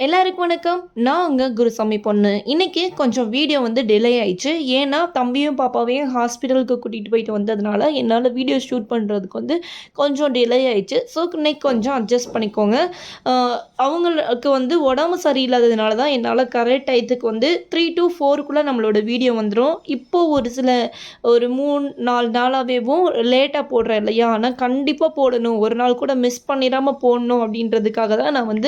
எல்லாருக்கும் வணக்கம். நான் உங்க குருசாமி பொண்ணு. இன்னைக்கு கொஞ்சம் வீடியோ டிலே ஆயிடுச்சு. ஏன்னா தம்பியும் பாப்பாவையும் ஹாஸ்பிட்டலுக்கு கூட்டிகிட்டு போயிட்டு வந்ததுனால என்னால் வீடியோ ஷூட் பண்ணுறதுக்கு கொஞ்சம் டிலே ஆயிடுச்சு. ஸோ இன்னைக்கு கொஞ்சம் அட்ஜஸ்ட் பண்ணிக்கோங்க. அவங்களுக்கு உடம்பு சரியில்லாததுனால தான் என்னால் கரெக்ட் டயத்துக்கு 3 to 4க்குள்ளே நம்மளோட வீடியோ வந்துடும். இப்போது ஒரு 3-4 நாளாகவேவும் லேட்டாக போடுறேன் இல்லையா? ஆனால் கண்டிப்பாக போடணும். ஒரு நாள் கூட மிஸ் பண்ணிடாமல் போடணும் அப்படின்றதுக்காக தான் நான்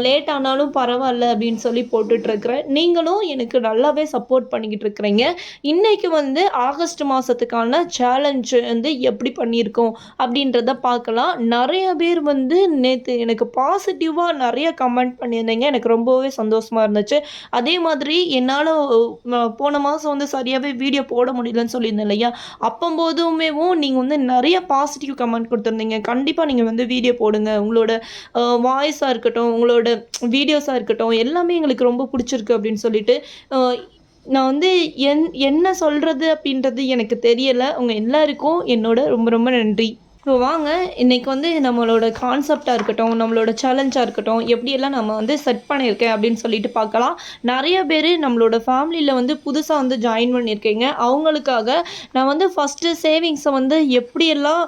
லேட் ஆனாலும் பரவாயில்ல அப்படின்னு சொல்லி போட்டுட்ருக்கிறேன். நீங்களும் எனக்கு நல்லாவே சப்போர்ட் பண்ணிக்கிட்டு இருக்கிறீங்க. இன்றைக்கி ஆகஸ்ட் மாதத்துக்கான சேலஞ்ச் எப்படி பண்ணியிருக்கோம் அப்படின்றத பார்க்கலாம். நிறைய பேர் நேற்று எனக்கு பாசிட்டிவாக நிறைய கமெண்ட் பண்ணியிருந்தீங்க. எனக்கு ரொம்பவே சந்தோஷமாக இருந்துச்சு. அதே மாதிரி என்னால் போன மாதம் சரியாகவே வீடியோ போட முடியலன்னு சொல்லியிருந்தேன் இல்லையா? அப்போம்போதுமே நீங்கள் நிறைய பாசிட்டிவ் கமெண்ட் கொடுத்துருந்தீங்க. கண்டிப்பாக நீங்கள் வீடியோ போடுங்க. உங்களோட வாய்ஸாக இருக்கட்டும், உங்களோட வீடியோஸாக இருக்கட்டும், எல்லாமே எங்களுக்கு ரொம்ப பிடிச்சிருக்கு அப்படின்னு சொல்லிட்டு நான் என்ன சொல்கிறது அப்படின்றது எனக்கு தெரியலை. உங்கள் எல்லாருக்கும் என்னோட ரொம்ப ரொம்ப நன்றி. இப்போ வாங்க இன்றைக்கி நம்மளோட கான்செப்டாக இருக்கட்டும், நம்மளோட சேலஞ்சாக இருக்கட்டும், எப்படியெல்லாம் நம்ம செட் பண்ணியிருக்கேன் அப்படின்னு சொல்லிட்டு பார்க்கலாம். நிறைய பேர் நம்மளோட ஃபேமிலியில் புதுசாக ஜாயின் பண்ணியிருக்கீங்க. அவங்களுக்காக நான் ஃபஸ்ட்டு சேவிங்ஸை எப்படியெல்லாம்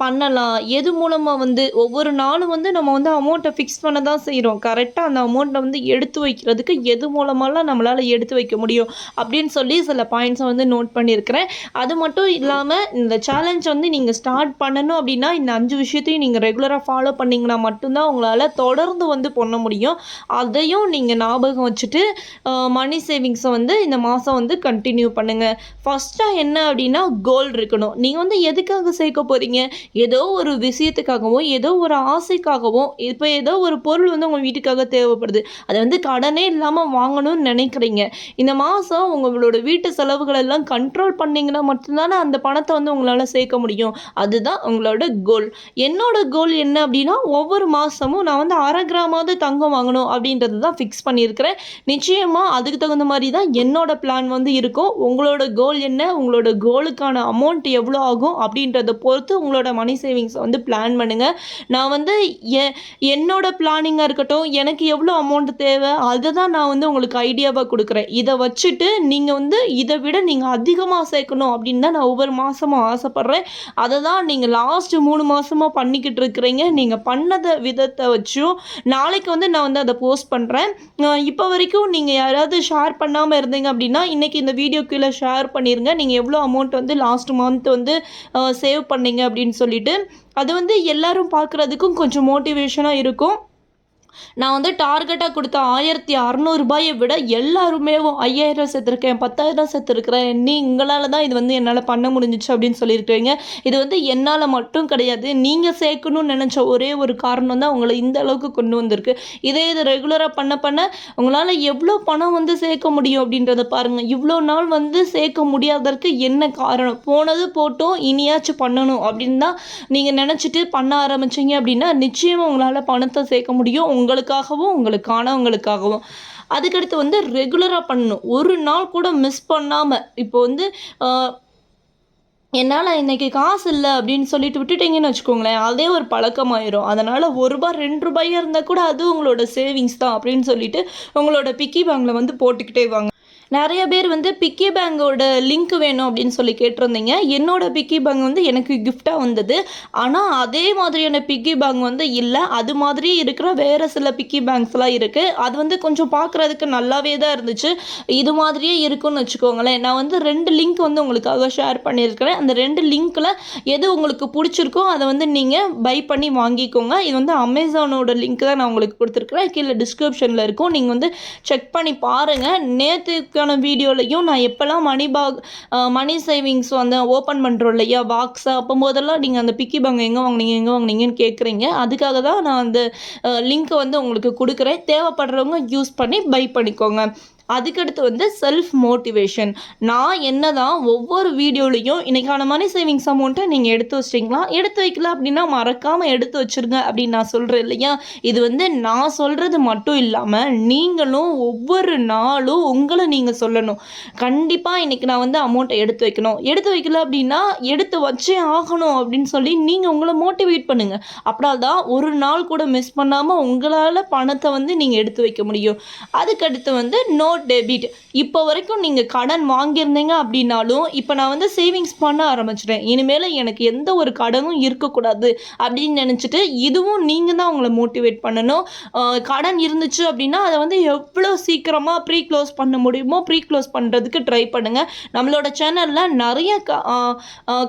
பண்ணலாம், எது மூலமாக ஒவ்வொரு நாளும் நம்ம அமௌண்ட்டை ஃபிக்ஸ் பண்ண தான் செய்கிறோம். கரெக்டாக அந்த அமௌண்ட்டை எடுத்து வைக்கிறதுக்கு எது மூலமாலாம் நம்மளால் எடுத்து வைக்க முடியும் அப்படின்னு சொல்லி சில பாயிண்ட்ஸை நோட் பண்ணியிருக்கிறேன். அது மட்டும் இல்லாமல் இந்த சேலஞ்ச் நீங்கள் ஸ்டார்ட் பண்ணணும் அப்படின்னா இந்த 5 விஷயத்தையும் நீங்கள் ரெகுலராக ஃபாலோ பண்ணிங்கன்னா மட்டும்தான் உங்களால் தொடர்ந்து பண்ண முடியும். அதையும் நீங்கள் ஞாபகம் வச்சுட்டு மணி சேவிங்ஸை இந்த மாதம் கண்டினியூ பண்ணுங்கள். ஃபஸ்ட்டாக என்ன அப்படின்னா கோல் இருக்கணும். நீங்கள் எதுக்காக சேர்க்க போகிறீங்க? ஏதோ ஒரு விஷயத்துக்காகவும், ஏதோ ஒரு ஆசைக்காகவும், இப்போ ஏதோ ஒரு பொருள் உங்கள் வீட்டுக்காக தேவைப்படுது. அதை கடனே இல்லாமல் வாங்கணும்னு நினைக்கிறீங்க. இந்த மாதம் உங்களோட வீட்டு செலவுகளெல்லாம் கண்ட்ரோல் பண்ணிங்கன்னா மட்டும்தானே அந்த பணத்தை உங்களால் சேர்க்க முடியும். அதுதான் உங்களோட கோல். என்னோட கோல் என்ன அப்படின்னா ஒவ்வொரு மாதமும் நான் 1/2 கிராமாவது தங்கம் வாங்கணும் அப்படின்றது தான் ஃபிக்ஸ் பண்ணியிருக்கிறேன். நிச்சயமாக அதுக்கு தகுந்த மாதிரி தான் என்னோட பிளான் இருக்கும். உங்களோட கோல் என்ன, உங்களோட கோலுக்கான அமௌண்ட் எவ்வளோ ஆகும் அப்படின்றத பொறுத்து உங்களோட மணி சேவிங்ஸை பிளான் பண்ணுங்கள். நான் என்னோட பிளானிங்காக இருக்கட்டும், எனக்கு எவ்வளோ அமௌண்ட் தேவை அதை தான் நான் உங்களுக்கு ஐடியாவாக கொடுக்குறேன். இதை வச்சுட்டு நீங்கள் இதை விட நீங்கள் அதிகமாக சேர்க்கணும் அப்படின்னு தான் நான் ஒவ்வொரு மாதமும் ஆசைப்பட்றேன். அதை தான் நீங்கள் லாஸ்ட் 3 மாதமாக பண்ணிக்கிட்டு இருக்கிறீங்க. நீங்கள் பண்ணத விதத்தை வச்சும் நாளைக்கு நான் அதை போஸ்ட் பண்ணுறேன். இப்போ வரைக்கும் நீங்கள் யாராவது ஷேர் பண்ணாமல் இருந்தீங்க அப்படின்னா இன்றைக்கி இந்த வீடியோ கீழே ஷேர் பண்ணிடுங்க. நீங்கள் எவ்வளோ அமௌண்ட் லாஸ்ட் மந்த் சேவ் பண்ணீங்க அப்படின்னு சொல்லிட்டு அது எல்லாரும் பார்க்குறதுக்கும் கொஞ்சம் மோட்டிவேஷனாக இருக்கும். நான் டார்கெட்டாக கொடுத்த 1600 ரூபாயை விட எல்லாருமே 5000 சேர்த்துருக்கேன், 10,000 சேர்த்துருக்கிறேன், நீங்களால் தான் இது என்னால் பண்ண முடிஞ்சிச்சு அப்படின்னு சொல்லியிருக்கிறீங்க. இது என்னால் மட்டும் கிடையாது. நீங்கள் சேர்க்கணும்னு நினச்ச ஒரே ஒரு காரணம் தான் உங்களை இந்த அளவுக்கு கொண்டு வந்திருக்கு. இது ரெகுலராக பண்ண உங்களால் எவ்வளோ பணம் சேர்க்க முடியும் அப்படின்றத பாருங்கள். இவ்வளோ நாள் சேர்க்க முடியாததற்கு என்ன காரணம்? போனது போட்டோம், இனியாச்சும் பண்ணணும் அப்படின்னு தான் நீங்கள் நினச்சிட்டு பண்ண ஆரம்பிச்சிங்க அப்படின்னா நிச்சயமாக உங்களால் பணத்தை சேர்க்க முடியும். உங்களுக்காகவும் உங்களுக்கானவங்களுக்காகவும். அதுக்கடுத்து ரெகுலராக பண்ணணும். ஒரு நாள் கூட மிஸ் பண்ணாமல். இப்போ என்னால் இன்றைக்கி காசு இல்லை அப்படின்னு சொல்லிட்டு விட்டுட்டீங்கன்னு வச்சுக்கோங்களேன், அதே ஒரு பழக்கமாயிரும். அதனால் ₹1 ₹2 இருந்தால் கூட அது உங்களோட சேவிங்ஸ் தான் அப்படின்னு சொல்லிட்டு உங்களோட பிக்கி பேங்கில் போட்டுக்கிட்டே வாங்க. நிறைய பேர் பிக்கி பேங்கோட லிங்க் வேணும் அப்படின்னு சொல்லி கேட்டிருந்தீங்க. என்னோட பிக்கி பேங்க் எனக்கு கிஃப்டாக வந்தது. ஆனால் அதே மாதிரியான பிக்கி பேங்க் இல்லை. அது மாதிரி இருக்கிற வேறு சில பிக்கி பேங்க்ஸ்லாம் இருக்குது. அது கொஞ்சம் பார்க்குறதுக்கு நல்லாவே தான் இருந்துச்சு. இது மாதிரியே இருக்குன்னு வச்சுக்கோங்களேன். நான் 2 லிங்க் உங்களுக்காக ஷேர் பண்ணியிருக்கிறேன். அந்த 2 லிங்க்கில் எது உங்களுக்கு பிடிச்சிருக்கோ அதை நீங்கள் பை பண்ணி வாங்கிக்கோங்க. இது அமேசானோட லிங்க் தான் நான் உங்களுக்கு கொடுத்துருக்குறேன். கீழே டிஸ்கிரிப்ஷனில் இருக்கும். நீங்கள் செக் பண்ணி பாருங்கள். நேற்று வீடியோலையும் நான் எப்போல்லாம் மணி சேவிங்ஸ் ஓப்பன் பண்ணுறோம் இல்லையா பாக்ஸை, அப்போம்போதெல்லாம் நீங்கள் அந்த பிக்கி பேங்க் எங்கே வாங்கினீங்கன்னு கேட்குறீங்க. அதுக்காக தான் நான் அந்த லிங்க்கை உங்களுக்கு கொடுக்குறேன். தேவைப்படுறவங்க யூஸ் பண்ணி பை பண்ணிக்கோங்க. அதுக்கடுத்து வந்து செல்ஃப் மோட்டிவேஷன். நான் என்னதான் ஒவ்வொரு வீடியோலையும் இன்னைக்கான மணி சேவிங்ஸ் அமௌண்ட்டை நீங்கள் எடுத்து வச்சிட்டிங்களா, எடுத்து வைக்கல அப்படின்னா மறக்காமல் எடுத்து வச்சிருங்க அப்படின்னு நான் சொல்கிறேன் இல்லையா. இது வந்து நான் சொல்கிறது மட்டும் இல்லாமல் நீங்களும் ஒவ்வொரு நாளும் உங்களை நீங்கள் சொல்லணும். கண்டிப்பாக இன்றைக்கி நான் வந்து அமௌண்ட்டை எடுத்து வைக்கணும், எடுத்து வைக்கல அப்படின்னா எடுத்து வச்சே ஆகணும் அப்படின்னு சொல்லி நீங்கள் உங்களை மோட்டிவேட் பண்ணுங்கள். அப்படின்னா ஒரு நாள் கூட மிஸ் பண்ணாமல் உங்களால் பணத்தை வந்து நீங்கள் எடுத்து வைக்க முடியும். அதுக்கடுத்து வந்து நோ டெபிட். இப்போ வரைக்கும் நீங்கள் கடன் வாங்கியிருந்தீங்க அப்படின்னாலும் இப்போ நான் வந்து சேவிங்ஸ் பண்ண ஆரம்பிச்சிட்டேன், இனிமேல் எனக்கு எந்த ஒரு கடனும் இருக்கக்கூடாது அப்படின்னு நினச்சிட்டு இதுவும் நீங்கள் தான் உங்களை மோட்டிவேட் பண்ணணும். கடன் இருந்துச்சு அப்படின்னா அதை வந்து எவ்வளோ சீக்கிரமாக ப்ரீ க்ளோஸ் பண்ண முடியுமோ ப்ரீ க்ளோஸ் பண்ணுறதுக்கு ட்ரை பண்ணுங்கள். நம்மளோட சேனலில் நிறைய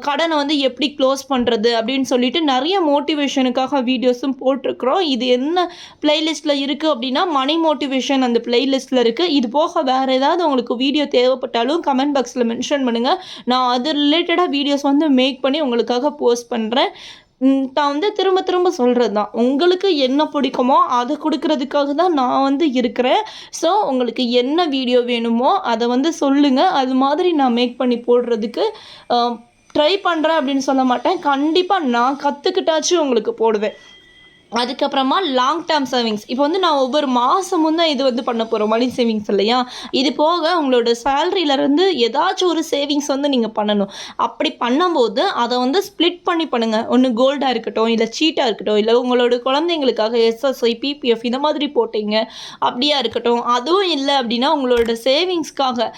கடனை வந்து எப்படி க்ளோஸ் பண்ணுறது அப்படின்னு சொல்லிட்டு நிறைய மோட்டிவேஷனுக்காக வீடியோஸும் போட்டிருக்கிறோம். இது என்ன பிளேலிஸ்ட்டில் இருக்குது அப்படின்னா மணி மோட்டிவேஷன் அந்த பிளேலிஸ்ட்டில் இருக்குது. இது போக வேறு ஏதாவது உங்களுக்கு வீடியோ தேவைப்பட்டாலும் கமெண்ட் பாக்ஸில் மென்ஷன் பண்ணுங்கள். நான் அது ரிலேட்டடாக வீடியோஸ் வந்து மேக் பண்ணி உங்களுக்காக போஸ்ட் பண்ணுறேன். நான் வந்து திரும்ப திரும்ப சொல்கிறது தான், உங்களுக்கு என்ன பிடிக்குமோ அதை கொடுக்கறதுக்காக தான் நான் வந்து இருக்கிறேன். ஸோ உங்களுக்கு என்ன வீடியோ வேணுமோ அதை வந்து சொல்லுங்கள், அது மாதிரி நான் மேக் பண்ணி போடுறதுக்கு ட்ரை பண்ணுறேன் அப்படின்னு சொல்ல மாட்டேன். கண்டிப்பாக நான் கற்றுக்கிட்டாச்சும் உங்களுக்கு போடுவேன். அதுக்கப்புறமா லாங் டேர்ம் சேவிங்ஸ். இப்போ வந்து நான் ஒவ்வொரு மாதமும் தான் இது வந்து பண்ண போகிறோம் மணி சேவிங்ஸ் இல்லையா. இது போக உங்களோட சேலரியிலேருந்து ஏதாச்சும் ஒரு சேவிங்ஸ் வந்து நீங்கள் பண்ணணும். அப்படி பண்ணும்போது அதை வந்து ஸ்ப்ளிட் பண்ணி பண்ணுங்கள். ஒன்று கோல்டாக இருக்கட்டும், இல்லை சீட்டாக இருக்கட்டும், இல்லை உங்களோட குழந்தைங்களுக்காக எஸ்எஸ்ஐ பிபிஎஃப் இந்த மாதிரி போட்டிங்க அப்படியா இருக்கட்டும். அதுவும் இல்லை அப்படின்னா உங்களோட சேவிங்ஸ்க்காக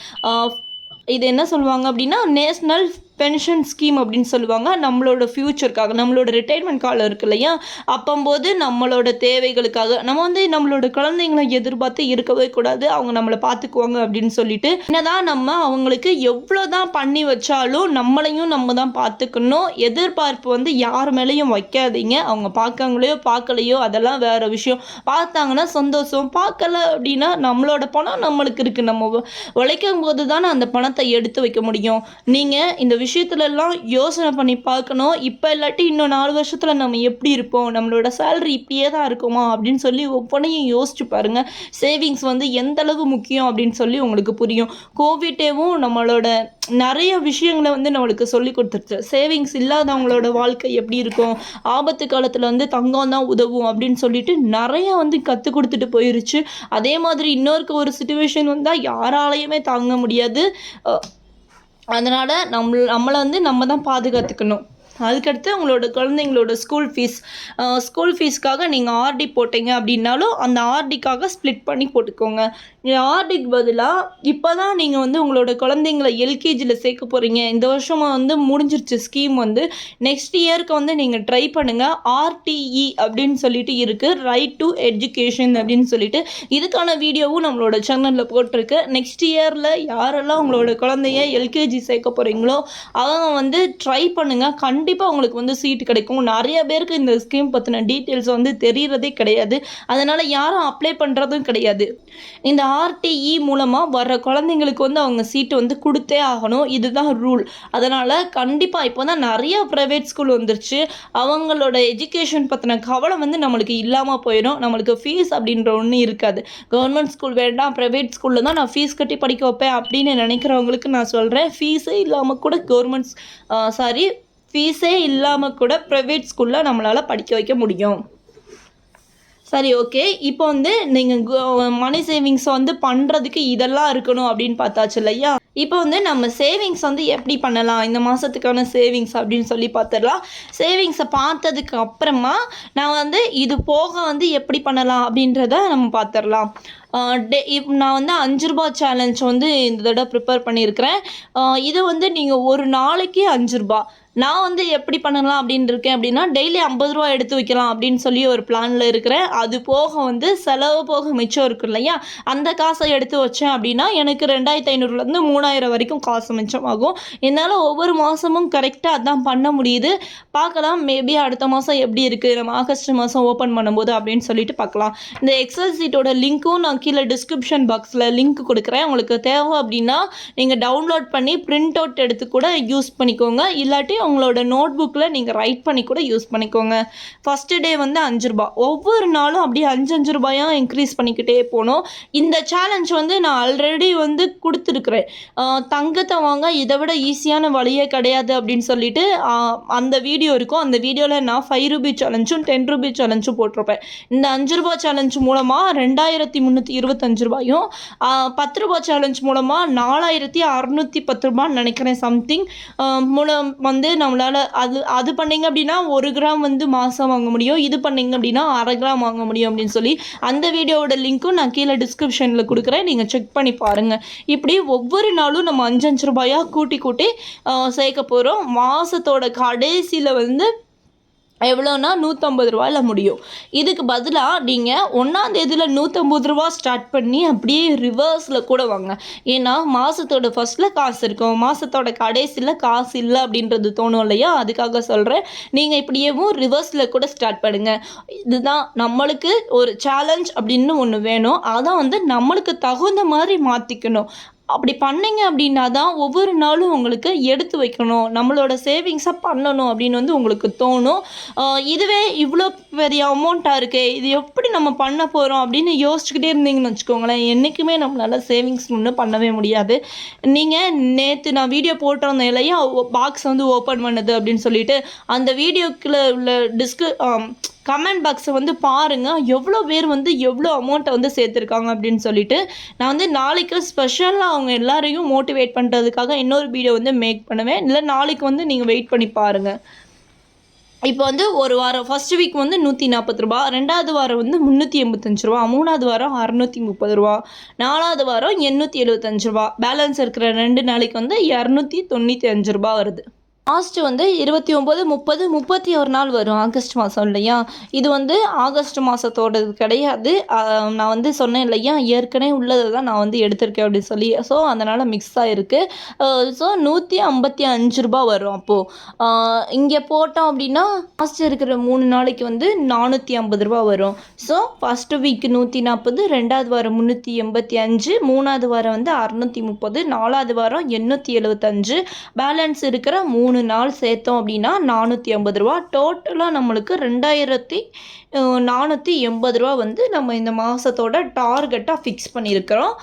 இது என்ன சொல்லுவாங்க அப்படின்னா நேஷ்னல் பென்ஷன் ஸ்கீம் அப்படின்னு சொல்லுவாங்க. நம்மளோட ஃப்யூச்சருக்காக, நம்மளோட ரிட்டைர்மெண்ட் காலம் இருக்கு இல்லையா, அப்போது நம்மளோட தேவைகளுக்காக நம்ம வந்து நம்மளோட குழந்தைங்களை எதிர்பார்த்து இருக்கவே கூடாது, அவங்க நம்மளை பார்த்துக்குவாங்க அப்படின்னு சொல்லிட்டு என்னதான் நம்ம அவங்களுக்கு எவ்வளோ தான் பண்ணி வச்சாலும் நம்மளையும் நம்ம தான் பார்த்துக்கணும். எதிர்பார்ப்பு வந்து யார் மேலேயும் வைக்காதீங்க. அவங்க பார்க்காங்களையோ பார்க்கலையோ அதெல்லாம் வேறு விஷயம். பார்த்தாங்கன்னா சந்தோஷம், பார்க்கல அப்படின்னா நம்மளோட பணம் நம்மளுக்கு இருக்குது. நம்ம உழைக்கும் போது தானே அந்த பணத்தை எடுத்து வைக்க முடியும். நீங்கள் இந்த விஷயத்துலலாம் யோசனை பண்ணி பார்க்கணும். இப்போ இல்லாட்டி இன்னும் 4 வருஷத்தில் நம்ம எப்படி இருப்போம், நம்மளோட சேலரி இப்படியே தான் இருக்குமா அப்படின்னு சொல்லி ஒவ்வொன்றையும் யோசிச்சு பாருங்கள். சேவிங்ஸ் வந்து எந்த அளவு முக்கியம் அப்படின்னு சொல்லி உங்களுக்கு புரியும். கோவிட்டேவும் நம்மளோட நிறைய விஷயங்களை வந்து நம்மளுக்கு சொல்லி கொடுத்துருச்சு. சேவிங்ஸ் இல்லாதவங்களோட வாழ்க்கை எப்படி இருக்கும், ஆபத்து காலத்தில் வந்து தங்கம் தான் உதவும் அப்படின்னு சொல்லிட்டு நிறையா வந்து கற்றுக் கொடுத்துட்டு போயிருச்சு. அதே மாதிரி இன்னொருக்கு ஒரு சிச்சுவேஷன் வந்தால் யாராலையுமே தாங்க முடியாது. அதனால் நம்மளை வந்து நம்ம தான் பாதுகாத்துக்கணும். அதுக்கடுத்து உங்களோட குழந்தைங்களோட ஸ்கூல் ஃபீஸ்க்காக நீங்கள் ஆர்டி போட்டிங்க அப்படின்னாலும் அந்த ஆர்டிக்காக ஸ்ப்ளிட் பண்ணி போட்டுக்கோங்க. ஆர்டிக்கு பதிலாக இப்போ தான் நீங்கள் வந்து உங்களோட குழந்தைங்களை எல்கேஜியில் சேர்க்க போகிறீங்க, இந்த வருஷமாக வந்து முடிஞ்சிருச்சு ஸ்கீம் வந்து, நெக்ஸ்ட் இயருக்கு வந்து நீங்கள் ட்ரை பண்ணுங்கள். ஆர்டிஇ அப்படின்னு சொல்லிட்டு இருக்குது, ரைட் டு எஜுகேஷன் அப்படின்னு சொல்லிட்டு. இதுக்கான வீடியோவும் நம்மளோட சேனலில் போட்டிருக்கு. நெக்ஸ்ட் இயரில் யாரெல்லாம் உங்களோட குழந்தைய எல்கேஜி சேர்க்க போகிறீங்களோ அவங்க வந்து ட்ரை பண்ணுங்கள். கண்டிப்பாக உங்களுக்கு வந்து சீட்டு கிடைக்கும். நிறைய பேருக்கு இந்த ஸ்கீம் பற்றின டீட்டெயில்ஸ் வந்து தெரியறதே கிடையாது, அதனால் யாரும் அப்ளை பண்ணுறதும் கிடையாது. இந்த ஆர்டிஇ மூலமாக வர்ற குழந்தைங்களுக்கு வந்து அவங்க சீட்டு வந்து கொடுத்தே ஆகணும், இதுதான் ரூல். அதனால் கண்டிப்பாக இப்போ தான் நிறைய ப்ரைவேட் ஸ்கூல் வந்துருச்சு, அவங்களோட எஜுகேஷன் பற்றின கவலை வந்து நம்மளுக்கு இல்லாமல் போயிடும். நம்மளுக்கு ஃபீஸ் அப்படின்ற ஒன்று இருக்காது. கவர்மெண்ட் ஸ்கூல் வேண்டாம், ப்ரைவேட் ஸ்கூலில் தான் நான் ஃபீஸ் கட்டி படிக்க வைப்பேன் அப்படின்னு நினைக்கிறவங்களுக்கு நான் சொல்கிறேன், ஃபீஸே இல்லாமல் கூட ஃபீஸே இல்லாமல் கூட ப்ரைவேட் ஸ்கூலில் நம்மளால் படிக்க வைக்க முடியும். சரி, ஓகே. இப்போ வந்து நீங்கள் மணி சேவிங்ஸ் வந்து பண்ணுறதுக்கு இதெல்லாம் இருக்கணும் அப்படின்னு பார்த்தாச்சு இல்லையா. இப்போ வந்து நம்ம சேவிங்ஸ் வந்து எப்படி பண்ணலாம், இந்த மாதத்துக்கான சேவிங்ஸ் அப்படின்னு சொல்லி பார்த்துடலாம். சேவிங்ஸை பார்த்ததுக்கு அப்புறமா நான் வந்து இது போக வந்து எப்படி பண்ணலாம் அப்படின்றத நம்ம பார்த்துடலாம். நான் வந்து 5 ரூபா சேலஞ்ச் வந்து இந்த தடவை ப்ரிப்பேர் பண்ணியிருக்கிறேன். இது வந்து நீங்கள் ஒரு நாளைக்கு 5 ரூபா. நான் வந்து எப்படி பண்ணலாம் அப்படின்னு இருக்கேன் அப்படின்னா டெய்லி 50 ரூபா எடுத்து வைக்கலாம் அப்படின்னு சொல்லி ஒரு பிளானில் இருக்கிறேன். அது போக வந்து செலவு போக மிச்சம் இருக்கு இல்லையா, அந்த காசை எடுத்து வச்சேன் அப்படின்னா எனக்கு 2500லேருந்து 3000 வரைக்கும் காசு மிச்சமாகும். என்னால் ஒவ்வொரு மாதமும் கரெக்டாக அதான் பண்ண முடியுது. பார்க்கலாம், மேபி அடுத்த மாதம் எப்படி இருக்குது, நம்ம ஆகஸ்ட் மாதம் ஓப்பன் பண்ணும்போது அப்படின்னு சொல்லிட்டு பார்க்கலாம். இந்த எக்ஸல் சீட்டோட லிங்க்கும் நான் கீழே டிஸ்கிரிப்ஷன் பாக்ஸில் லிங்க் கொடுக்குறேன். உங்களுக்கு தேவை அப்படின்னா நீங்கள் டவுன்லோட் பண்ணி பிரிண்ட் அவுட் எடுத்து கூட யூஸ் பண்ணிக்கோங்க. இல்லாட்டி உங்களோட நோட் புக்கில் நீங்கள் ரைட் பண்ணி கூட யூஸ் பண்ணிக்கோங்க. ஃபஸ்ட்டு டே வந்து ரூ. 5, ஒவ்வொரு நாளும் அப்படியே 5 ரூபாயாக இன்க்ரீஸ் பண்ணிக்கிட்டே போகணும். இந்த சேலஞ்ச் வந்து நான் ஆல்ரெடி வந்து கொடுத்துருக்குறேன். தங்கத்தை வாங்க இதை விட ஈஸியான வழியே கிடையாது அப்படின்னு சொல்லிட்டு அந்த வீடியோ இருக்கும். அந்த வீடியோவில் நான் ₹5 சேலஞ்சும் ₹10 சேலஞ்சும் போட்டிருப்பேன். இந்த ₹5 சேலஞ்ச் மூலமாக ₹2325 ₹10 சேலஞ்ச் மூலமாக ₹4610 நினைக்கிறேன் சம்திங் மூலம் வந்து நம்மளால் அது பண்ணிங்க அப்படின்னா 1 கிராம் வந்து மாதம் வாங்க முடியும். இது பண்ணிங்க அப்படின்னா 1/2 கிராம் வாங்க முடியும் அப்படின்னு சொல்லி அந்த வீடியோவோட லிங்க்கும் நான் கீழே டிஸ்கிரிப்ஷனில் கொடுக்குறேன். நீங்கள் செக் பண்ணி பாருங்கள். இப்படி ஒவ்வொரு நாளும் நம்ம ₹5 கூட்டி சேர்க்க போகிறோம். மாதத்தோட கடைசியில் வந்து எவ்வளோனா ₹150 முடியும். இதுக்கு பதிலாக நீங்கள் 1ஆம் தேதியில் ₹150 ஸ்டார்ட் பண்ணி அப்படியே ரிவர்ஸில் கூட வாங்க. ஏன்னா மாதத்தோட ஃபஸ்ட்டில் காசு இருக்கும், மாதத்தோட கடைசியில் காசு இல்லை அப்படின்றது தோணும் இல்லையா? அதுக்காக சொல்கிறேன். நீங்கள் இப்படியேவும் ரிவர்ஸில் கூட ஸ்டார்ட் பண்ணுங்கள். இதுதான் நம்மளுக்கு ஒரு சேலஞ்ச் அப்படின்னு ஒன்று வேணும். அதான் வந்து நம்மளுக்கு தகுந்த மாதிரி மாற்றிக்கணும். அப்படி பண்ணிங்க அப்படின்னா தான் ஒவ்வொரு நாளும் உங்களுக்கு எடுத்து வைக்கணும், நம்மளோட சேவிங்ஸை பண்ணணும் அப்படின்னு வந்து உங்களுக்கு தோணும். இதுவே இவ்வளோ பெரிய அமௌண்ட்டாக இருக்கே, இது எப்படி நம்ம பண்ண போகிறோம் அப்படின்னு யோசிச்சுக்கிட்டே இருந்தீங்கன்னு வச்சுக்கோங்களேன், என்றைக்குமே நம்மளால் சேவிங்ஸ் ஒன்றும் பண்ணவே முடியாது. நீங்கள் நேற்று நான் வீடியோ போட்டிருந்தேன் இல்லையா, பாக்ஸ் வந்து ஓப்பன் பண்ணுது அப்படின்னு சொல்லிட்டு, அந்த வீடியோக்குள்ளே உள்ள கமெண்ட் பாக்ஸை வந்து பாருங்கள், எவ்வளோ பேர் வந்து எவ்வளோ அமௌண்ட்டை வந்து சேர்த்துருக்காங்க அப்படின்னு சொல்லிட்டு. நான் வந்து நாளைக்கு ஸ்பெஷலாக அவங்க எல்லாரையும் மோட்டிவேட் பண்ணுறதுக்காக இன்னொரு வீடியோ வந்து மேக் பண்ணுவேன். இல்லை நாளைக்கு வந்து நீங்கள் வெயிட் பண்ணி பாருங்கள். இப்போ வந்து ஒரு வாரம் ஃபஸ்ட் வீக் வந்து ₹140, 2வது வாரம் வந்து ₹385, 3வது வாரம் ₹630, 4வது வாரம் ₹875, பேலன்ஸ் இருக்கிற 2 நாளைக்கு வந்து ₹295 வருது. லாஸ்ட்டு வந்து 29, 30, 31 நாள் வரும் ஆகஸ்ட் மாதம் இல்லையா? இது வந்து ஆகஸ்ட் மாதத்தோடது கிடையாது. நான் வந்து சொன்னேன் இல்லையா, ஏற்கனவே உள்ளதை தான் நான் வந்து எடுத்திருக்கேன் அப்படின்னு சொல்லி. ஸோ அதனால் மிக்ஸ் ஆகிருக்கு. ஸோ ₹155 வரும். அப்போது இங்கே போட்டோம் அப்படின்னா லாஸ்ட் இருக்கிற 3 நாளைக்கு வந்து ₹450 வரும். ஸோ ஃபஸ்ட்டு வீக்கு 140, 2வது வாரம் 385, 3வது வாரம் வந்து 630, 4வது வாரம் 875, பேலன்ஸ் இருக்கிற 3 நாள் சேர்த்தோம் அப்படின்னா ₹450. டோட்டலாக நம்மளுக்கு ₹2480 வந்து நம்ம இந்த மாதத்தோட டார்கெட்டாக ஃபிக்ஸ் பண்ணியிருக்கிறோம்.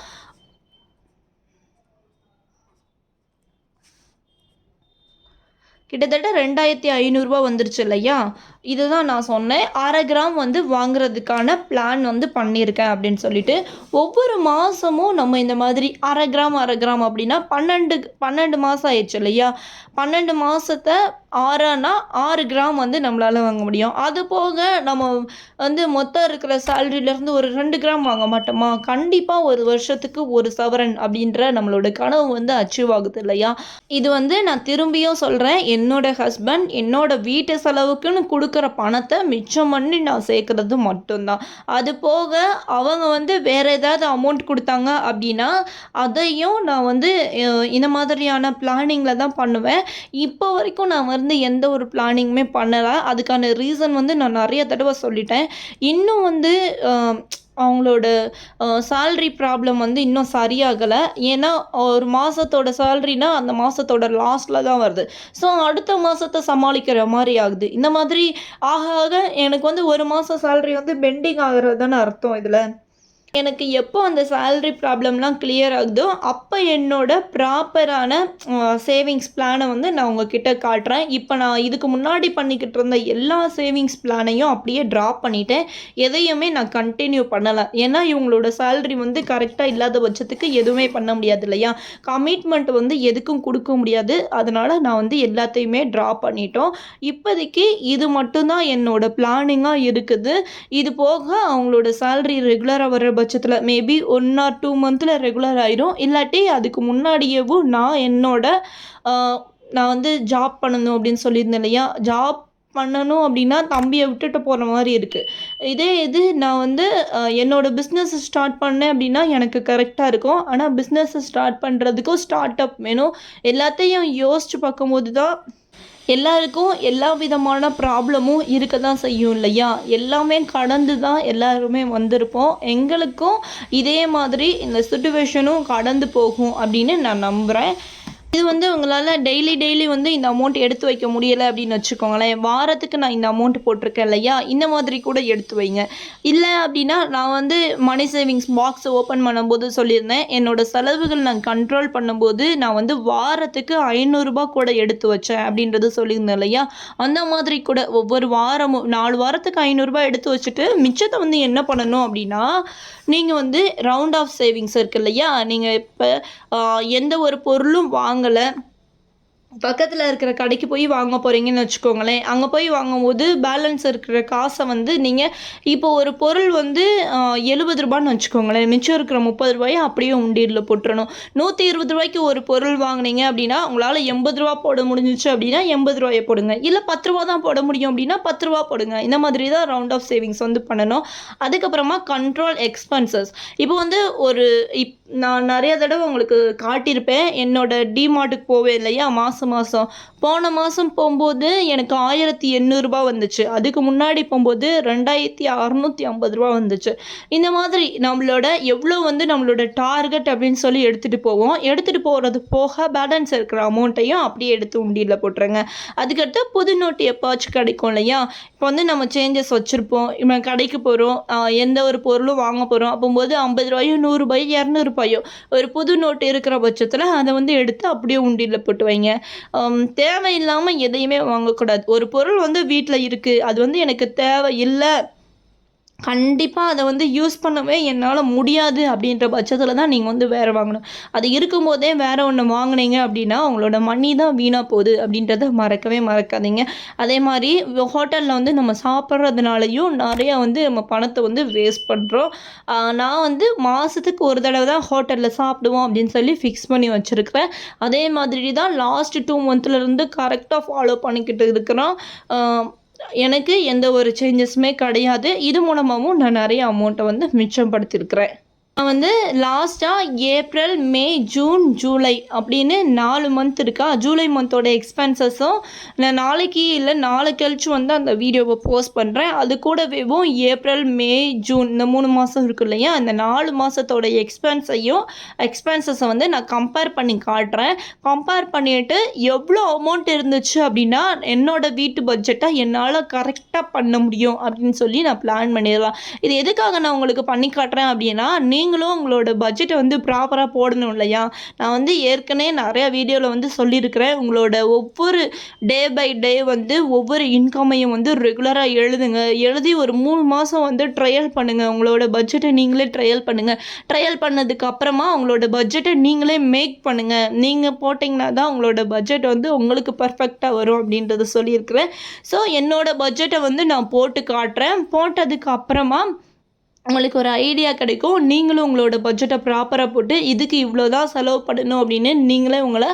கிட்டத்தட்ட ₹2500 வந்துருச்சு இல்லையா? இதுதான் நான் சொன்னேன், 1/2 கிராம் வந்து வாங்குறதுக்கான பிளான் வந்து பண்ணியிருக்கேன் அப்படின்னு சொல்லிட்டு. ஒவ்வொரு மாதமும் நம்ம இந்த மாதிரி 1/2 கிராம் அப்படின்னா 12 மாதம் ஆயிடுச்சு இல்லையா? 12 மாதத்தை 6 கிராம் வந்து நம்மளால் வாங்க முடியும். அது போக நம்ம வந்து மொத்தம் இருக்கிற சேலரியிலேருந்து ஒரு 2 கிராம் வாங்க மாட்டோமா? கண்டிப்பாக ஒரு வருஷத்துக்கு 1 சவரன் அப்படின்ற நம்மளோட கனவு வந்து அச்சீவ் ஆகுது இல்லையா? இது வந்து நான் திரும்பியும் சொல்கிறேன், என்னோட ஹஸ்பண்ட் என்னோட வீட்டு செலவுக்குன்னு கொடுக்குற பணத்தை மிச்சம் பண்ணி நான் சேர்க்கறது மட்டும்தான். அது போக அவங்க வந்து வேறு ஏதாவது அமௌண்ட் கொடுத்தாங்க அப்படின்னா அதையும் நான் வந்து இந்த மாதிரியான பிளானிங்கில் தான் பண்ணுவேன். இப்போ வரைக்கும் நான் வந்து எந்த ஒரு பிளானிங்குமே பண்ணலை. அதுக்கான ரீசன் வந்து நான் நிறைய தடவை சொல்லிட்டேன். இன்னும் வந்து அவங்களோட சேல்ரி ப்ராப்ளம் வந்து இன்னும் சரியாகலை. ஏன்னா ஒரு மாதத்தோட சேல்ரினா அந்த மாதத்தோட லாஸ்ட்டில் தான் வருது. ஸோ அடுத்த மாதத்தை சமாளிக்கிற மாதிரி ஆகுது. இந்த மாதிரி ஆக ஆக எனக்கு வந்து ஒரு மாதம் சேல்ரி வந்து பெண்டிங் ஆகிறது தானே அர்த்தம் இதில். எனக்கு எப்போ அந்த சேல்ரி ப்ராப்ளம்லாம் கிளியர் ஆகுதோ அப்போ என்னோட ப்ராப்பரான சேவிங்ஸ் பிளானை வந்து நான் உங்ககிட்ட காட்டுறேன். இப்போ நான் இதுக்கு முன்னாடி பண்ணிக்கிட்டு இருந்த எல்லா சேவிங்ஸ் பிளானையும் அப்படியே ட்ராப் பண்ணிட்டேன். எதையுமே நான் கண்டினியூ பண்ணலை. ஏன்னா இவங்களோட சேல்ரி வந்து கரெக்டாக இல்லாத பட்சத்துக்கு எதுவுமே பண்ண முடியாது இல்லையா? கமிட்மெண்ட் வந்து எதுக்கும் கொடுக்க முடியாது. அதனால் நான் வந்து எல்லாத்தையுமே ட்ராப் பண்ணிட்டோம். இப்போதைக்கு இது மட்டும்தான் என்னோட பிளானிங்காக இருக்குது. இது போக அவங்களோட சேல்ரி ரெகுலராக வர பட்சத்தில் மேபி 1 or 2 மந்தில் ரெகுலர் ஆயிரும். இல்லாட்டி அதுக்கு முன்னாடியேவும் நான் வந்து ஜாப் பண்ணணும் அப்படின்னு சொல்லியிருந்தேன் இல்லையா? ஜாப் பண்ணணும் அப்படின்னா தம்பியை விட்டுட்டு போகிற மாதிரி இருக்குது. இது நான் வந்து என்னோடய பிஸ்னஸ் ஸ்டார்ட் பண்ணேன் அப்படின்னா எனக்கு கரெக்டாக இருக்கும். ஆனால் பிஸ்னஸ் ஸ்டார்ட் பண்ணுறதுக்கும் ஸ்டார்ட் அப் வேணும். எல்லாத்தையும் யோசித்து பார்க்கும்போது தான் எல்லாருக்கும் எல்லா விதமான ப்ராப்ளமும் இருக்க தான் செய்யும் இல்லையா? எல்லாமே கடந்து தான் எல்லாருமே வந்திருப்போம். எங்களுக்கும் இதே மாதிரி இந்த சிச்சுவேஷனும் கடந்து போகும் அப்படின்னு நான் நம்புகிறேன். இது வந்து உங்களால் டெய்லி வந்து இந்த அமௌண்ட் எடுத்து வைக்க முடியலை அப்படின்னு வச்சுக்கோங்களேன். வாரத்துக்கு நான் இந்த அமௌண்ட் போட்டிருக்கேன் இல்லையா, இந்த மாதிரி கூட எடுத்து வைங்க. இல்லை அப்படின்னா நான் வந்து மணி சேவிங்ஸ் பாக்ஸ் ஓப்பன் பண்ணும்போது சொல்லியிருந்தேன், என்னோடய செலவுகள் நான் கண்ட்ரோல் பண்ணும்போது நான் வந்து வாரத்துக்கு ரூ. 500 கூட எடுத்து வச்சேன் அப்படின்றது சொல்லியிருந்தேன் இல்லையா, அந்த மாதிரி கூட ஒவ்வொரு வாரமும் 4 வாரத்துக்கு ரூ. 500 எடுத்து வச்சுட்டு மிச்சத்தை வந்து என்ன பண்ணணும் அப்படின்னா, நீங்கள் வந்து ரவுண்ட் ஆஃப் சேவிங்ஸ் இருக்குது இல்லையா, நீங்கள் இப்போ எந்த ஒரு பொருளும் வாங்கலை, பக்கத்தில் இருக்கிற கடைக்கு போய் வாங்க போகிறீங்கன்னு வச்சுக்கோங்களேன். அங்கே போய் வாங்கும்போது பேலன்ஸ் இருக்கிற காசை வந்து நீங்கள் இப்போ ஒரு பொருள் வந்து ரூ. 70ன்னு வச்சுக்கோங்களேன். மிச்சம் இருக்கிற ரூ. 30 அப்படியே உண்டியலில் போட்டுறணும். ரூ. 120 ஒரு பொருள் வாங்கினீங்க அப்படின்னா உங்களால் ரூ. 80 போட முடிஞ்சிச்சு அப்படின்னா ரூ. 80 போடுங்க. இல்லை ரூ. 10 தான் போட முடியும் அப்படின்னா ரூ. 10 போடுங்க. இந்த மாதிரி தான் ரவுண்ட் ஆஃப் சேவிங்ஸ் வந்து பண்ணணும். அதுக்கப்புறமா கண்ட்ரோல் எக்ஸ்பென்சஸ். இப்போ வந்து நான் நிறைய தடவை உங்களுக்கு காட்டியிருப்பேன். என்னோட டிமார்ட்டுக்கு போவேன் இல்லையா மாதம் போன மாதம் போகும்போது எனக்கு 1800 வந்துச்சு. அதுக்கு முன்னாடி போகும்போது 2650 வந்துச்சு. இந்த மாதிரி நம்மளோட எவ்வளோ வந்து நம்மளோட டார்கெட் அப்படின்னு சொல்லி எடுத்துகிட்டு போவோம். எடுத்துகிட்டு போகிறது போக பேலன்ஸ் இருக்கிற அமௌண்ட்டையும் அப்படியே எடுத்து உண்டியில் போட்டுருங்க. அதுக்கடுத்து புது நோட்டு எப்போச்சும் கிடைக்கும் இல்லையா, இப்போ வந்து நம்ம சேஞ்சஸ் வச்சுருப்போம். இப்போ கடைக்கு போகிறோம், எந்த ஒரு பொருளும் வாங்க போகிறோம், அப்போது ரூ. 50 ரூ. 100 ஒரு புது நோட்டு இருக்கிற பட்சத்தில் அதை வந்து எடுத்து அப்படியே உண்டியில் போட்டு வைங்க. தேவையில்லாமல் எதையுமே வாங்கக்கூடாது. ஒரு பொருள் வந்து வீட்டில் இருக்குது, அது வந்து எனக்கு தேவை இல்லை, கண்டிப்பாக அதை வந்து யூஸ் பண்ணவே என்னால் முடியாது அப்படின்ற பட்சத்தில் தான் நீங்கள் வந்து வேறு வாங்கணும். அது இருக்கும்போதே வேறு ஒன்று வாங்கினீங்க அப்படின்னா உங்களோட மணி தான் வீணாக போகுது அப்படின்றத மறக்கவே மறக்காதீங்க. அதே மாதிரி ஹோட்டலில் வந்து நம்ம சாப்பிட்றதுனாலையும் நிறையா வந்து நம்ம பணத்தை வந்து வேஸ்ட் பண்ணுறோம். நான் வந்து மாதத்துக்கு ஒரு தடவை தான் ஹோட்டலில் சாப்பிடுவோம் அப்படின்னு சொல்லி ஃபிக்ஸ் பண்ணி வச்சுருக்கிறேன். அதே மாதிரி தான் லாஸ்ட் 2 மந்த்லேருந்து கரெக்டாக ஃபாலோ பண்ணிக்கிட்டு இருக்கிறோம். எனக்கு எந்த ஒரு சேஞ்சஸுமே கிடையாது. இது மூலமாகவும் நான் நிறைய அமௌண்ட்டை வந்து மிச்சப்படுத்தியிருக்கிறேன். நான் வந்து லாஸ்ட்டாக ஏப்ரல், மே, ஜூன், ஜூலை அப்படின்னு 4 மந்த் இருக்கா. ஜூலை மந்தோட எக்ஸ்பென்சஸும் நான் நாளைக்கு இல்லை நாளை கழிச்சு வந்து அந்த வீடியோவை போஸ்ட் பண்ணுறேன். அது கூடவேவும் ஏப்ரல், மே, ஜூன் இந்த 3 மாதம் இருக்கு இல்லையா, அந்த 4 மாதத்தோட எக்ஸ்பென்சஸை வந்து நான் கம்பேர் பண்ணி காட்டுறேன். கம்பேர் பண்ணிவிட்டு எவ்வளோ அமௌண்ட் இருந்துச்சு அப்படின்னா என்னோடய வீட்டு பட்ஜெட்டை என்னால் கரெக்டாக பண்ண முடியும் அப்படின்னு சொல்லி நான் பிளான் பண்ணிடலாம். இது எதுக்காக நான் உங்களுக்கு பண்ணி காட்டுறேன் அப்படின்னா, நீங்களும் உங்களோட பட்ஜெட்டை வந்து ப்ராப்பராக போடணும் இல்லையா. நான் வந்து ஏற்கனவே நிறையா வீடியோவில் வந்து சொல்லியிருக்கிறேன், உங்களோட ஒவ்வொரு டே பை டே வந்து ஒவ்வொரு இன்கமையும் வந்து ரெகுலராக எழுதுங்க. எழுதி ஒரு 3 மாதம் வந்து ட்ரையல் பண்ணுங்கள். உங்களோட பட்ஜெட்டை நீங்களே ட்ரையல் பண்ணுங்கள். ட்ரையல் பண்ணதுக்கு அப்புறமா உங்களோட பட்ஜெட்டை நீங்களே மேக் பண்ணுங்கள். நீங்கள் போட்டிங்கன்னா தான் உங்களோட பட்ஜெட் வந்து உங்களுக்கு பர்ஃபெக்டாக வரும் அப்படின்றத சொல்லியிருக்கிறேன். ஸோ என்னோடய பட்ஜெட்டை வந்து நான் போட்டு காட்டுறேன். போட்டதுக்கு அப்புறமா உங்களுக்கு ஒரு ஐடியா கிடைக்கும். நீங்களும் உங்களோட பட்ஜெட்டை ப்ராப்பராக போட்டு இதுக்கு இவ்வளோ தான் செலவு பண்ணணும் அப்படின்னு நீங்களே உங்களை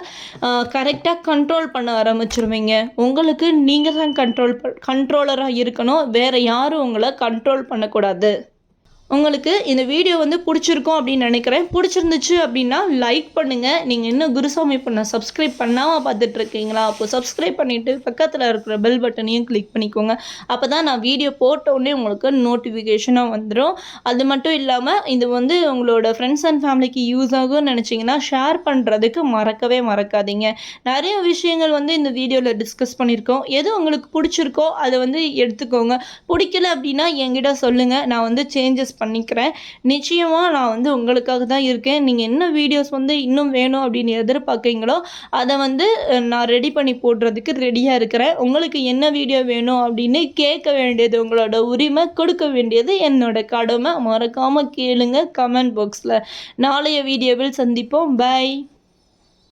கரெக்டாக கண்ட்ரோல் பண்ண ஆரம்பிச்சிருவீங்க. உங்களுக்கு நீங்கள் தான் கண்ட்ரோலராக இருக்கணும், வேறு யாரும் உங்களை கண்ட்ரோல் பண்ணக்கூடாது. உங்களுக்கு இந்த வீடியோ வந்து பிடிச்சிருக்கும் அப்படின்னு நினைக்கிறேன். பிடிச்சிருந்துச்சு அப்படின்னா லைக் பண்ணுங்கள். நீங்கள் இன்னும் குருசாமி பொண்ணை சப்ஸ்கிரைப் பண்ணாமல் பார்த்துட்ருக்கீங்களா, அப்போ சப்ஸ்கிரைப் பண்ணிவிட்டு பக்கத்தில் இருக்கிற பெல் பட்டனையும் கிளிக் பண்ணிக்கோங்க. அப்போ தான் நான் வீடியோ போட்டோடனே உங்களுக்கு நோட்டிஃபிகேஷனாக வந்துடும். அது மட்டும் இல்லாமல் இது வந்து உங்களோட ஃப்ரெண்ட்ஸ் அண்ட் ஃபேமிலிக்கு யூஸ் ஆகும்னு நினச்சிங்கன்னா ஷேர் பண்ணுறதுக்கு மறக்கவே மறக்காதீங்க. நிறைய விஷயங்கள் வந்து இந்த வீடியோவில் டிஸ்கஸ் பண்ணியிருக்கோம். எது உங்களுக்கு பிடிச்சிருக்கோ அதை வந்து எடுத்துக்கோங்க. பிடிக்கல அப்படின்னா என்கிட்ட சொல்லுங்கள், நான் வந்து சேஞ்சஸ் பண்ணிக்கிறேன். நிச்சயமாக நான் வந்து உங்களுக்காக தான் இருக்கேன். நீங்கள் என்ன வீடியோஸ் வந்து இன்னும் வேணும் அப்படின்னு எதிர்பார்க்குறீங்களோ அதை வந்து நான் ரெடி பண்ணி போடுறதுக்கு ரெடியாக இருக்கிறேன். உங்களுக்கு என்ன வீடியோ வேணும் அப்படின்னு கேட்க வேண்டியது உங்களோட உரிமை, கொடுக்க வேண்டியது என்னோட கடமை. மறக்காமல் கேளுங்க கமெண்ட் பாக்ஸில். நாளைய வீடியோவில் சந்திப்போம். பை.